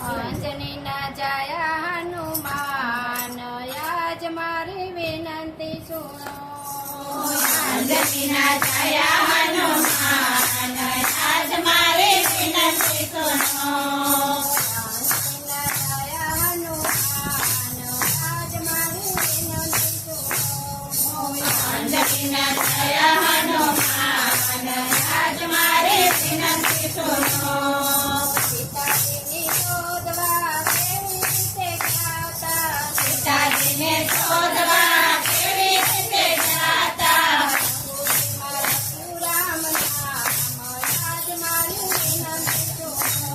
અંજની ના જાયા હનુમાન આજ મારી વિનંતી સુનો. અંજની ના જાયા હનુમાન આજ મારી વિનંતી સુનો. અંજની ના જાયા હનુમાન આજ મારી વિનંતી સુનો. અંજની ના જાયા હનુમાન આજ મારી વિનંતી સુનો. સીતાજીની શોધવા કેવી રીતે ગાતા. સીતાજીને શોધવા કેવી રીતે જાતા. રામ નામ આજ મારી વિનંતી સુનો.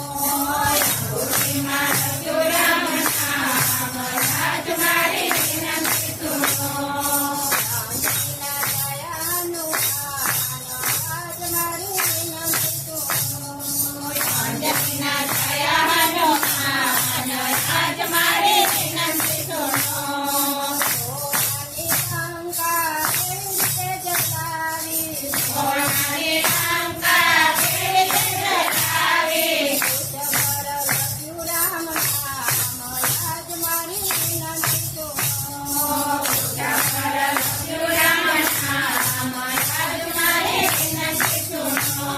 અંગૂઠીમાં લખ્યું રામ નામ આજ મારી વિનંતી સુનો. અંજની ના જાયા હનુમાન આજ મારી વિનંતી સુનો. અંજની ના જાયા હનુમાન આજ મારી વિનંતી સુનો. સોનાની લંકા કેવી રીતે જલાવી. સોનાની લંકા કેવી રીતે જલાવી. રામ નામ આજ મારી વિનંતી સુનો. પૂજા પર લખ્યું રામ નામ આજ મારી વિનંતી સુનો.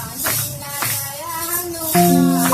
અંજની ના જાયા હનુમાન